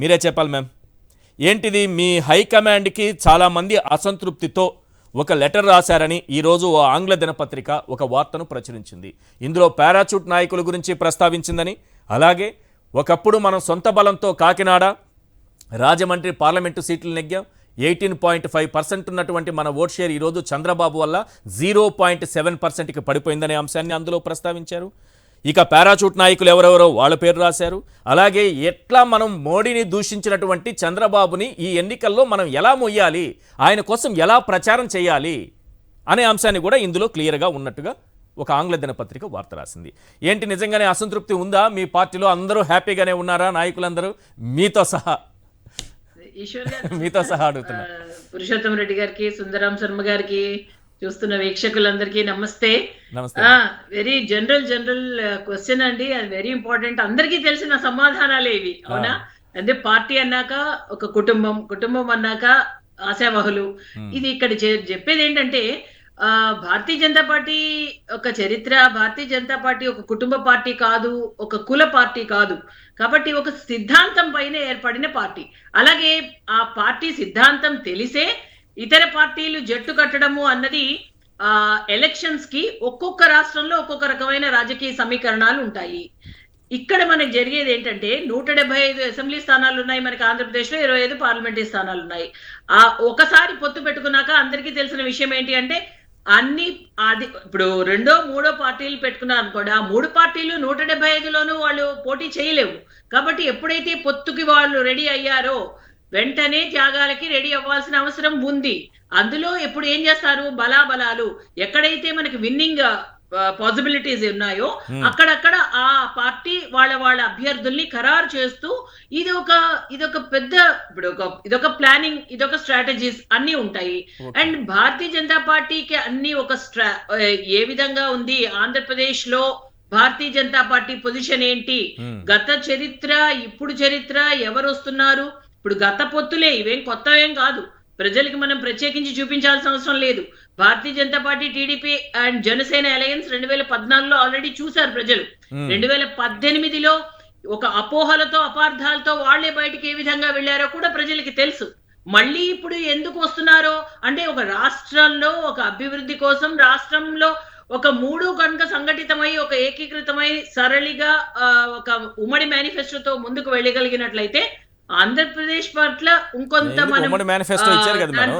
మీరే చెప్పాలి మ్యామ్. ఏంటిది మీ హైకమాండ్కి చాలామంది అసంతృప్తితో ఒక లెటర్ రాశారని ఈరోజు ఓ ఆంగ్ల దినపత్రిక ఒక వార్తను ప్రచురించింది. ఇందులో పారాచూట్ నాయకుల గురించి ప్రస్తావించిందని, అలాగే ఒకప్పుడు మనం సొంత బలంతో కాకినాడ రాజమండ్రి పార్లమెంటు సీట్లు నెగ్గాం, 18.5% ఉన్నటువంటి మన ఓట్ షేర్ ఈరోజు చంద్రబాబు వల్ల 0.7%కి పడిపోయిందనే అంశాన్ని అందులో ప్రస్తావించారు. ఇక పారాచూట్ నాయకులు ఎవరెవరో వాళ్ళ పేరు రాశారు. అలాగే ఎట్లా మనం మోడీని దూషించినటువంటి చంద్రబాబుని ఈ ఎన్నికల్లో మనం ఎలా మొయ్యాలి, ఆయన కోసం ఎలా ప్రచారం చేయాలి అనే అంశాన్ని కూడా ఇందులో క్లియర్గా ఉన్నట్టుగా ఒక ఆంగ్ల దినపత్రిక వార్త రాసింది. ఏంటి నిజంగానే అసంతృప్తి ఉందా మీ పార్టీలో? అందరూ హ్యాపీగానే ఉన్నారా నాయకులందరూ మీతో సహా? మీతో సహా అడుగుతున్నా. పురుషోత్తమ రెడ్డి గారికి, సుందరాం శర్మ గారికి, చూస్తున్న వీక్షకులందరికీ నమస్తే. వెరీ జనరల్ క్వశ్చన్ అండి, అది వెరీ ఇంపార్టెంట్. అందరికీ తెలిసిన సమాధానాలే ఇవి, అవునా? అంటే పార్టీ అన్నాక ఒక కుటుంబం అన్నాక ఆశావహులు. ఇది ఇక్కడ చెప్పేది ఏంటంటే భారతీయ జనతా పార్టీ ఒక చరిత్ర, భారతీయ జనతా పార్టీ ఒక కుటుంబ పార్టీ కాదు, ఒక కుల పార్టీ కాదు. కాబట్టి ఒక సిద్ధాంతం పైన ఏర్పడిన పార్టీ. అలాగే ఆ పార్టీ సిద్ధాంతం తెలిసే ఇతర పార్టీలు జట్టు కట్టడము అన్నది ఎలక్షన్స్ కి ఒక్కొక్క రాష్ట్రంలో ఒక్కొక్క రకమైన రాజకీయ సమీకరణాలు ఉంటాయి. ఇక్కడ మనకు జరిగేది ఏంటంటే 175 అసెంబ్లీ స్థానాలు ఉన్నాయి మనకి ఆంధ్రప్రదేశ్ లో, 25 పార్లమెంటరీ స్థానాలు ఉన్నాయి. ఒకసారి పొత్తు పెట్టుకున్నాక అందరికీ తెలిసిన విషయం ఏంటి అంటే ఇప్పుడు రెండో మూడో పార్టీలు పెట్టుకున్నారు అనుకోండి, ఆ 3 పార్టీలు 175లోనూ వాళ్ళు పోటీ చేయలేవు. కాబట్టి ఎప్పుడైతే పొత్తుకి వాళ్ళు రెడీ అయ్యారో వెంటనే త్యాగాలకి రెడీ అవ్వాల్సిన అవసరం ఉంది. అందులో ఎప్పుడు ఏం చేస్తారు, బలాబలాలు ఎక్కడైతే మనకి విన్నింగ్ పాసిబిలిటీస్ ఉన్నాయో అక్కడక్కడ ఆ పార్టీ వాళ్ళ అభ్యర్థుల్ని ఖరారు చేస్తూ ఇదొక పెద్ద ఇదొక ప్లానింగ్, ఇదొక స్ట్రాటజీస్ అన్ని ఉంటాయి. అండ్ భారతీయ జనతా పార్టీకి అన్ని ఏ విధంగా ఉంది, ఆంధ్రప్రదేశ్ లో భారతీయ జనతా పార్టీ పొజిషన్ ఏంటి, గత చరిత్ర ఇప్పుడు చరిత్ర, ఎవరు వస్తున్నారు, ఇప్పుడు గత పొత్తులే, ఇవేం కొత్తవేం కాదు. ప్రజలకి మనం ప్రత్యేకించి చూపించాల్సిన అవసరం లేదు. Bharatiya Janata party, TDP and Janasena alliance 2014లో ఆల్రెడీ చూశారు ప్రజలు. 2018లో ఒక అపోహలతో అపార్థాలతో వాళ్లే బయటికి ఏ విధంగా వెళ్లారో కూడా ప్రజలకి తెలుసు. మళ్ళీ ఇప్పుడు ఎందుకు వస్తున్నారో అంటే ఒక రాష్ట్రంలో ఒక అభివృద్ధి కోసం, రాష్ట్రంలో ఒక 3 కనుక సంఘటితమై ఒక ఏకీకృతమై సరళిగా ఒక ఉమ్మడి మేనిఫెస్టోతో ముందుకు వెళ్ళగలిగినట్లయితే ఆంధ్రప్రదేశ్ పట్ల ఇంకొంత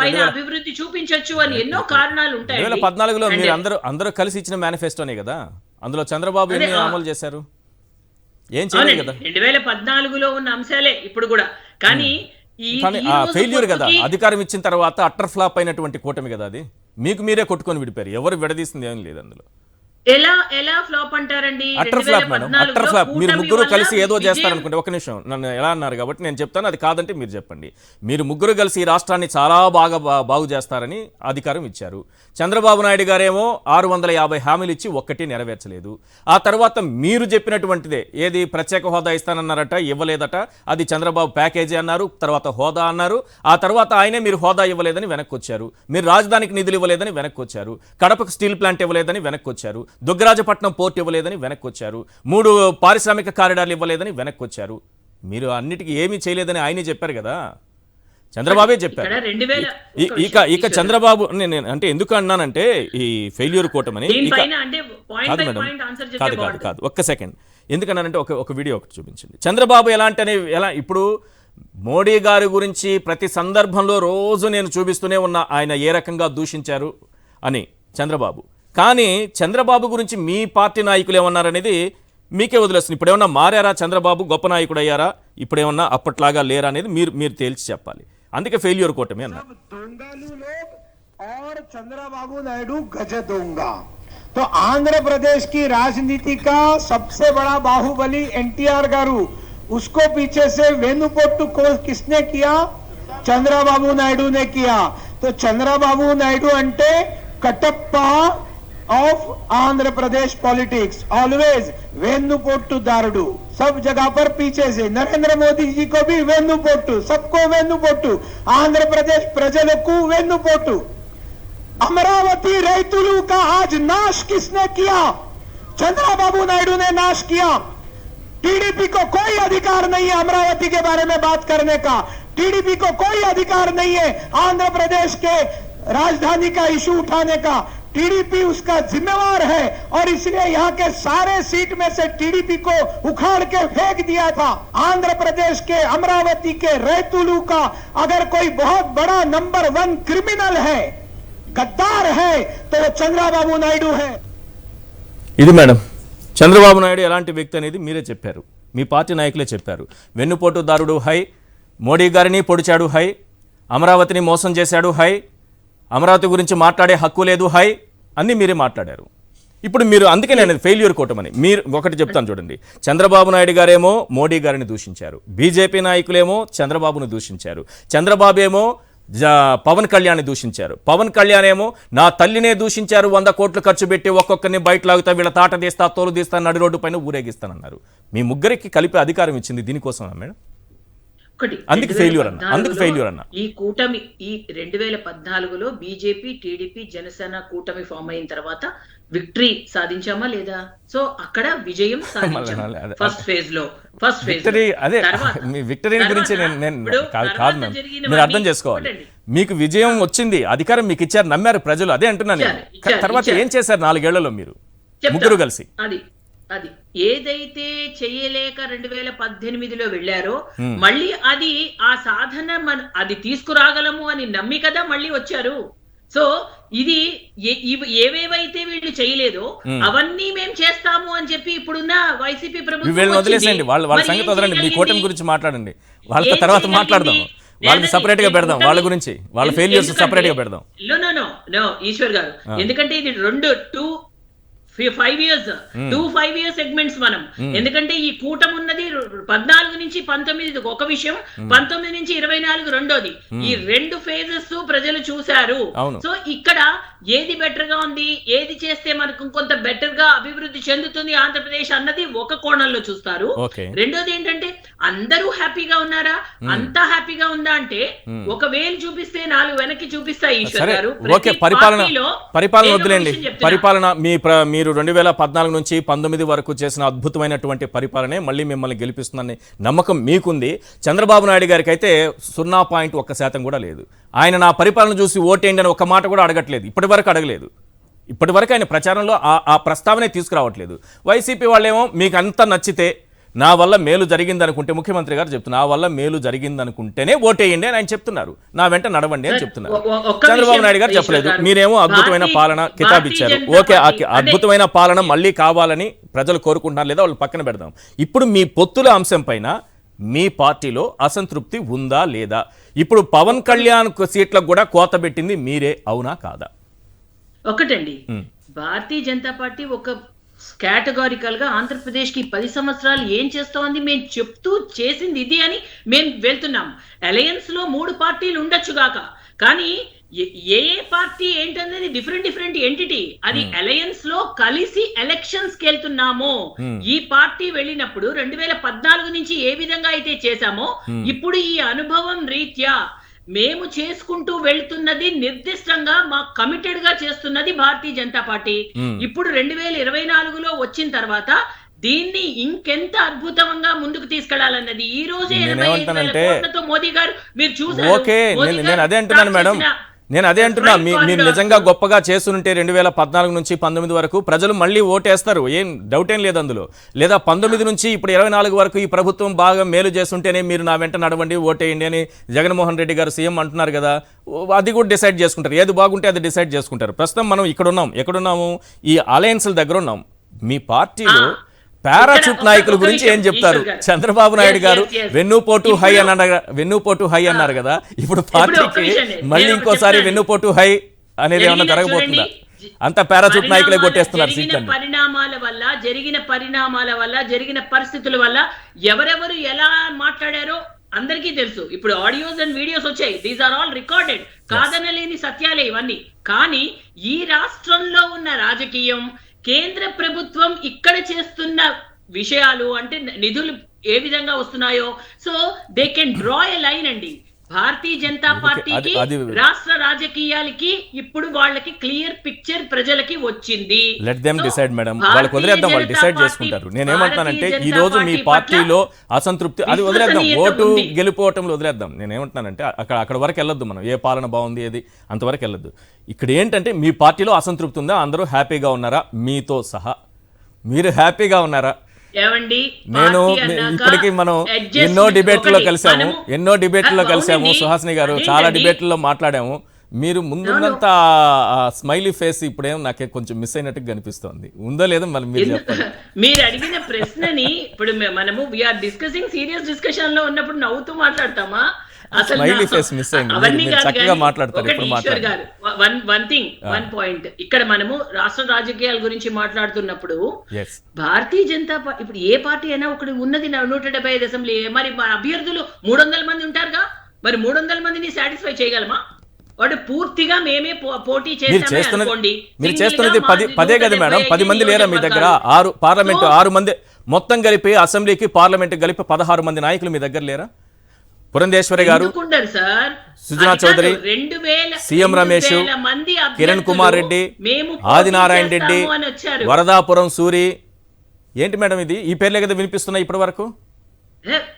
పైన అభివృద్ధి చూపించొచ్చు అని ఎన్నో కారణాలు ఉంటాయి. 2014లో మీరు అందరూ కలిసి ఇచ్చిన మేనిఫెస్టోనే కదా, అందులో చంద్రబాబు ఎన్ని అమలు చేశారు? ఏం చేయలేదు కదా. 2014లో ఉన్న అంశాలే ఇప్పుడు కూడా. కానీ ఫెయిల్యూర్ కదా, అధికారం ఇచ్చిన తర్వాత అట్టర్ ఫ్లాప్ అయినటువంటి కూటమి కదా అది. మీకు మీరే కొట్టుకొని విడిపారు, ఎవరు విడదీసింది ఏం లేదు అందులో. ఎలా ఫ్లాప్ అంటారండి? Utter flop madam, utter flop. మీరు ముగ్గురు కలిసి ఏదో చేస్తారనుకుంటే, ఒక నిమిషం నన్ను ఎలా అన్నారు కాబట్టి నేను చెప్తాను, అది కాదంటే మీరు చెప్పండి. మీరు ముగ్గురు కలిసి ఈ రాష్ట్రాన్ని చాలా బాగు చేస్తారని అధికారం ఇచ్చారు. చంద్రబాబు నాయుడు గారేమో 650 హామీలు ఇచ్చి ఒక్కటి నెరవేర్చలేదు. ఆ తర్వాత మీరు చెప్పినటువంటిదే, ఏది ప్రత్యేక హోదా ఇస్తానన్నారట, ఇవ్వలేదట, అది చంద్రబాబు ప్యాకేజీ అన్నారు, తర్వాత హోదా అన్నారు. ఆ తర్వాత ఆయనే మీరు హోదా ఇవ్వలేదని వెనక్కి వచ్చారు, మీరు రాజధానికి నిధులు ఇవ్వలేదని వెనక్కి వచ్చారు, కడపకు స్టీల్ ప్లాంట్ ఇవ్వలేదని వెనక్కి వచ్చారు, దుగ్గరాజపట్నం పోర్ట్ ఇవ్వలేదని వెనక్కి వచ్చారు, 3 పారిశ్రామిక కారిడార్లు ఇవ్వలేదని వెనక్కి వచ్చారు. మీరు అన్నిటికీ ఏమీ చేయలేదని ఆయనే చెప్పారు కదా, చంద్రబాబే చెప్పారు. ఇక చంద్రబాబు అంటే ఎందుకు అన్నానంటే ఈ ఫెయిల్యూర్ కూటమని కాదు మేడం, కాదు ఒక్క సెకండ్. ఎందుకన్నానంటే ఒక వీడియో ఒకటి చూపించండి. చంద్రబాబు ఎలా ఇప్పుడు మోడీ గారి గురించి ప్రతి సందర్భంలో రోజు నేను చూపిస్తూనే ఉన్నా ఆయన ఏ రకంగా దూషించారు అని చంద్రబాబు. కానీ చంద్రబాబు గురించి మీ పార్టీ నాయకులు ఏమన్నారనేది మీకే వదిలేస్తుంది. ఇప్పుడు ఏమన్నా మారారా, చంద్రబాబు గొప్ప నాయకుడు అయ్యారా, ఇప్పుడు ఏమన్నా అప్పట్లాగా లేరా అనేది మీరు తేల్చి చెప్పాలి. అందుకే ఫెయిల్యూర్ కూటమి అన్నారు. చంద్రబాబు నాయుడు గజ దొంగ. तो आंध्र प्रदेश की राजनीति का सबसे बड़ा बाहुबली एनटीआर गारू, उसको पीछे से वेनुपोट्टू को किसने किया? चंद्रबाबु नायडू ने किया. तो चंद्रबाबु नायडू अंटे Kattappa of Andhra Pradesh politics, always वेनुपोट्टू दारुडू, सब जगह पर पीछे से. नरेंद्र मोदी जी को भी वेनुपोट्टू, सबको वेनुपोट्टू, आंध्र प्रदेश प्रजలకు वेनुपोट्टू. अमरावती रैतुलू का आज नाश किसने किया? चंद्रबाबु नायडू ने नाश किया. टीडीपी को कोई अधिकार नहीं है अमरावती के बारे में बात करने का। टीडीपी को कोई अधिकार नहीं है आंध्र प्रदेश के राजधानी का इशू उठाने का। टीडीपी उसका जिम्मेवार है और इसलिए यहाँ के सारे सीट में से टीडीपी को उखाड़ के फेंक दिया था। आंध्र प्रदेश के अमरावती के रैतुलू का अगर कोई बहुत बड़ा नंबर 1 क्रिमिनल है, गद्दार है, तो वो चंद्रबाबू नायडू है। ఇది మేడం చంద్రబాబు నాయుడు ఎలాంటి వ్యక్తి అనేది మీరే చెప్పారు, మీ పార్టీ నాయకులే చెప్పారు. వెన్నుపోటుదారుడు హై, మోడీ గారిని పొడిచాడు హై, అమరావతిని మోసం చేశాడు హై, అమరావతి గురించి మాట్లాడే హక్కు లేదు హై, అన్నీ మీరే మాట్లాడారు. ఇప్పుడు మీరు అందుకే నేను ఫెయిల్యూర్ కూటమని మీరు ఒకటి చెప్తాను చూడండి. చంద్రబాబు నాయుడు గారేమో మోడీ గారిని దూషించారు, బీజేపీ నాయకులేమో చంద్రబాబును దూషించారు, చంద్రబాబు ఏమో పవన్ కళ్యాణ్ దూషించారు, పవన్ కళ్యాణ్ ఏమో నా తల్లినే దూషించారు, 100 కోట్లు ఖర్చు పెట్టి ఒక్కొక్కరిని బయట లాగుతా, వీళ్ళ తాట తీస్తా, తోలు తీస్తా, నడి రోడ్డు పైన ఊరేగిస్తానన్నారు. మీ ముగ్గురికి కలిపి అధికారం ఇచ్చింది దీనికోసం మేడం. అందుకు ఫెయిల్యూర్ అన్న ఈ కూటమి ఈ 2014లో బీజేపీ టీడీపీ జనసేన కూటమి ఫామ్ అయిన తర్వాత విక్టరీ సాధించామా లేదా? సో అక్కడ విజయం సాధించాం ఫస్ట్ ఫేజ్ లో. అదే మీ విక్టరీ గురించి కాదు మ్యామ్, మీరు అర్థం చేసుకోవాలి. మీకు విజయం వచ్చింది, అధికారం మీకు ఇచ్చారు, నమ్మారు ప్రజలు, అదే అంటున్నాను. తర్వాత ఏం చేశారు 4 ఏళ్లలో మీరు ముగ్గురు కలిసి? అది ఏదైతే చేయలేక 2018లో వెళ్ళారో మళ్ళీ అది ఆ సాధన అది తీసుకురాగలము అని నమ్మి కదా మళ్ళీ వచ్చారు. సో ఇది ఏవేవైతే వీళ్ళు చేయలేదో అవన్నీ మేము చేస్తాము అని చెప్పి ఇప్పుడున్న వైసీపీ ప్రభుత్వం వదిలేసండి, వాళ్ళ సంగతి వదలండి, మీ కూటమి గురించి మాట్లాడండి, వాళ్ళతో తర్వాత మాట్లాడదాం, వాళ్ళని సపరేట్ గా పెడదాం, వాళ్ళ గురించి వాళ్ళ ఫెయిల్యూర్స్ సపరేట్ గా పెడదాం. నో ఈశ్వర్ గారు, ఎందుకంటే ఇది 5 years సెగ్మెంట్స్ మనం. ఎందుకంటే ఈ కూటమి ఉన్నది 14 నుంచి 19 ఒక విషయం, 19 నుంచి 24 రెండోది. ఈ 2 ఫేజెస్ ప్రజలు చూశారు. సో ఇక్కడ ఏది బెటర్ గా ఉంది, ఏది చేస్తే మనకు కొంత బెటర్ గా అభివృద్ధి చెందుతుంది ఆంధ్రప్రదేశ్ అన్నది ఒక కోణంలో చూస్తారు. రెండోది ఏంటంటే అందరూ హ్యాపీగా ఉన్నారా, అంతా హ్యాపీగా ఉందా అంటే ఒక వేలు చూపిస్తే 4 వెనక్కి చూపిస్తాయి ఈశ్వర్ గారు. పరిపాలన వద్దులేండి, పరిపాలన మీరు 2014 నుంచి 19 వరకు చేసిన అద్భుతమైనటువంటి పరిపాలనే మళ్ళీ మిమ్మల్ని గెలిపిస్తుందని నమ్మకం మీకుంది. చంద్రబాబు నాయుడు గారికి అయితే 0.1% కూడా లేదు. ఆయన నా పరిపాలన చూసి ఓటేయండి అని ఒక మాట కూడా అడగట్లేదు, ఇప్పటి వరకు అడగలేదు. ఇప్పటి వరకు ఆయన ప్రచారంలో ఆ ప్రస్తావనే తీసుకురావట్లేదు. వైసీపీ వాళ్ళేమో మీకు అంత నచ్చితే, నా వల్ల మేలు జరిగింది అనుకుంటే, ముఖ్యమంత్రి గారు చెప్తున్నారు నా వల్ల మేలు జరిగింది అనుకుంటేనే ఓటేయండి అని ఆయన చెప్తున్నారు, నా వెంట నడవండి అని చెప్తున్నారు. చంద్రబాబు నాయుడు గారు చెప్పలేదు. మీరేమో అద్భుతమైన పాలన కితాబ్ ఇచ్చారు. ఓకే, అద్భుతమైన పాలన మళ్ళీ కావాలని ప్రజలు కోరుకుంటున్నారు, లేదా వాళ్ళు పక్కన పెడదాం. ఇప్పుడు మీ పొత్తుల అంశం పైన మీ పార్టీలో అసంతృప్తి ఉందా లేదా? ఇప్పుడు పవన్ కళ్యాణ్ సీట్లకు కూడా కోత పెట్టింది మీరే, అవునా కాదా? ఒకటండి, భారతీయ జనతా పార్టీ ఒక కేటగారికల్ గా ఆంధ్రప్రదేశ్ కి 10 సంవత్సరాలు ఏం చేస్తోంది మేము చెప్తూ చేసింది ఇది అని మేము వెళ్తున్నాం. అలయన్స్ లో 3 పార్టీలు ఉండొచ్చుగాక, కానీ ఏ పార్టీ ఏంటనేది డిఫరెంట్ ఎంటిటీ. అది అలయన్స్ లో కలిసి ఎలక్షన్స్ కి వెళ్తున్నాము. ఈ పార్టీ వెళ్ళినప్పుడు 2014 నుంచి ఏ విధంగా అయితే చేశామో ఇప్పుడు ఈ అనుభవం రీత్యా మేము చేసుకుంటూ వెళ్తున్నది నిర్దిష్టంగా మా కమిటెడ్ గా చేస్తున్నది భారతీయ జనతా పార్టీ. ఇప్పుడు 2024లో వచ్చిన తర్వాత దీన్ని ఇంకెంత అద్భుతంగా ముందుకు తీసుకెళ్లాలన్నది ఈ రోజే 85,000 కోట్లతో మోదీ గారు మీరు చూసారు. నేను అదే అంటున్నాను మేడం, నేను అదే అంటున్నా, మీరు నిజంగా గొప్పగా చేస్తుంటే 2014 నుంచి 19 వరకు ప్రజలు మళ్ళీ ఓటేస్తారు, ఏం డౌట్ ఏం లేదు అందులో. లేదా 19 నుంచి ఇప్పుడు 24 వరకు ఈ ప్రభుత్వం బాగా మేలు చేస్తుంటేనే మీరు నా వెంట నడవండి ఓటేయండి అని జగన్మోహన్ రెడ్డి గారు సీఎం అంటున్నారు కదా, అది కూడా డిసైడ్ చేసుకుంటారు. ఏది బాగుంటే అది డిసైడ్ చేసుకుంటారు. ప్రస్తుతం మనం ఎక్కడున్నాము? ఈ అలయన్స్ల దగ్గర ఉన్నాం. మీ పార్టీలో పారాచూట్ నాయకుల గురించి ఏం చెప్తారు? చంద్రబాబు నాయుడు గారు వెన్నుపోటు హై అన్నారు కదా, ఇప్పుడు పార్టీకి మళ్ళీ ఇంకోసారి వెన్నుపోటు హై అనేది ఏమన్నా జరగబోతుందా? అంత పారాచూట్ నాయకులే కొట్టేస్తున్నారు సీట్లను. జరిగిన పరిణామాల వల్ల జరిగిన పరిస్థితుల వల్ల ఎవరెవరు ఎలా మాట్లాడారో అందరికీ తెలుసు. ఇప్పుడు ఆడియోస్ అండ్ వీడియోస్ వచ్చాయి, దీస్ ఆర్ ఆల్ రికార్డెడ్, కాదనలేని సత్యాలే ఇవన్నీ. కానీ ఈ రాష్ట్రంలో ఉన్న రాజకీయం, కేంద్ర ప్రభుత్వం ఇక్కడ చేస్తున్న విషయాలు అంటే నిధులు ఏ విధంగా వస్తున్నాయో, so they can draw a line అండి. భారతీయ జనతా పార్టీకి అది రాష్ట్ర రాజకీయాలకి ఇప్పుడు వాళ్ళకి క్లియర్ పిక్చర్ ప్రజలకి వచ్చింది. Let them So, decide madam, భారతీయ వాళ్ళకి వదిలేద్దాం, వాళ్ళు జనతా డిసైడ్ పార్టీ- చేసుకుంటారు. నేనేమంటున్నానంటే భారతీయ ఈ రోజు జనతా మీ పార్టీ పార్టీలో అసంతృప్తి అది వదిలేద్దాం, విశ్వసనీయత ఓటు ఉంది. గెలుపోవటంలో వదిలేద్దాం. నేనేమంటున్నానంటే అక్కడ వరకు వెళ్ళొద్దు, మనం ఏ పాలన బాగుంది ఏది అంతవరకు వెళ్ళొద్దు. ఇక్కడ ఏంటంటే మీ పార్టీలో అసంతృప్తి ఉందా, అందరూ హ్యాపీగా ఉన్నారా మీతో సహా? మీరు హ్యాపీగా ఉన్నారా? ఏమండి, నేను పార్టీ అన్నాక ఇప్పటికీ మనం adjustment ఎన్నో డిబేట్లలో ఒకటి, కలిసాము, మనము- ఎన్నో డిబేట్లలో కలిసాము అవునండి, సుహాసిని గారు, అదేంటండి? చాలా డిబేట్లలో మాట్లాడాము. మీరు ముందున్నంత స్మైలీ ఫేస్ ఇప్పుడేం నాకే కొంచెం మిస్ అయినట్టు కనిపిస్తోంది. ఉందో లేదో మళ్ళీ మీరు చెప్పండి. మీరు అడిగిన ప్రశ్నని ఇప్పుడు మనము వీఆర్ డిస్కసింగ్ సీరియస్ డిస్కషన్ లో ఉన్నప్పుడు నవ్వుతూ మాట్లాడతామా? అసలు Smiley face miss అయింది. అవన్నీ మీరు కాదు చక్కగా కానీ మాట్లాడతారు, ఒకటి ఎప్పుడు ఈశ్వర్ మాట్లాడరు. గారు, వన్ థింగ్, వన్ పాయింట్, ఇక్కడ మనము రాష్ట్ర రాజకీయాల గురించి మాట్లాడుతున్నప్పుడు Yes. భారతీయ జనతా పార్టీ ఇప్పుడు ఏ పార్టీ అయినా ఒకటి ఉన్నది 175 అసెంబ్లీ, మరి మన అభ్యర్థులు 300 మంది ఉంటారుగా, మరి 300 మందిని సాటిస్ఫై చేయగలమా? వాడు పూర్తిగా మేమే పోటీ మీరు చేస్తామే చేస్తున్నది అనుకోండి, మీరు సింగిల్గా చేస్తున్నది పదే కదా మేడం, 10 మంది లేరా మీ దగ్గర? 6 పార్లమెంటు 6 మంది మొత్తం కలిపి అసెంబ్లీకి పార్లమెంట్ కలిపి 16 మంది నాయకులు మీ దగ్గర లేరా? పురంధేశ్వరి గారు, ఎందుకుంటారు సార్? సుజనా అది కాదు, చౌదరి, 2000 సీఎం రమేష్, 2000 మంది అభ్యర్థులు కిరణ్ కుమార్ రెడ్డి, మేము పోటీ ఆదినారాయణ రెడ్డి, చేస్తాము అని వచ్చారు. వరదాపురం సూరి, ఏంటి మేడం ఇది? ఈ పేర్లే కదా వినిపిస్తున్నాయి ఇప్పటి వరకు.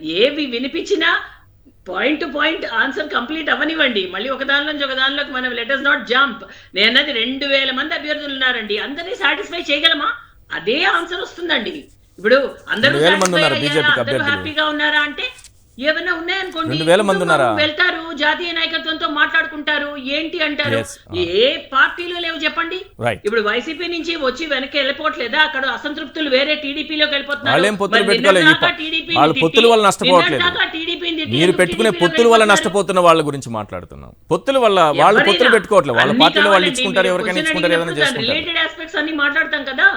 ఏవి వినిపించినా point to point answer complete అవ్వనివ్వండి. మళ్ళీ ఒక దానిలోంచి ఒక దానిలోకి మనం లెట్ us నాట్ జంప్. నేనది 2000 మంది అభ్యర్థులు ఉన్నారండి, అందరినీ సాటిస్ఫై చేయగలమా? అదే ఆన్సర్ వస్తుందండి. ఇప్పుడు అందరూ 2000 మంది ఉన్నారు satisfy BJP కి అయ్యారా? అందరూ అభ్యర్థులు. హ్యాపీగా ఉన్నారా అంటే ఏమైనా ఉన్నాయనుకోండి, 2000 మంది ఉన్నారా? వెళ్తారు, జాతీయ నాయకత్వంతో మాట్లాడుకుంటారు, ఏంటి అంటారు. Yes. ఏ పార్టీలో లేవు చెప్పండి? Right. ఇప్పుడు వైసీపీ నుంచి వచ్చి వెనక్కి వెళ్ళిపోవట్లేదా? అక్కడ అసంతృప్తులు వేరే టీడీపీలోకి వెళ్ళిపోతున్నారు. వాళ్ళేం పొత్తులు మరి పెట్టుకోలేదు. నిన్నటిదాకా టీడీపీని వాళ్ళు తిట్టి, పొత్తుల వల్ల నష్టపోవట్లేదు. నిన్నటిదాకా టీడీపీని తిట్టి మీరు పెట్టుకునే టీడీపీలోకి పొత్తుల వల్ల వెళ్ళిపోతున్నారు. నష్టపోతున్న వాళ్ళ గురించి మాట్లాడుతున్నాం. పొత్తుల వల్ల వాళ్ళు ఎవరైనా పొత్తులు పెట్టుకోవట్లేదు, వాళ్ళ అన్ని పార్టీలో వాళ్ళు కావాలండి. ఇచ్చుకుంటారు, మీరు ఎవరికైనా క్వశ్చన్ ఇచ్చుకుంటారు, ఏదైనా అడిగినప్పుడు చేసుకుంటారు. రిలేటెడ్ ఆస్పెక్ట్స్ అన్ని మాట్లాడతాం కదా.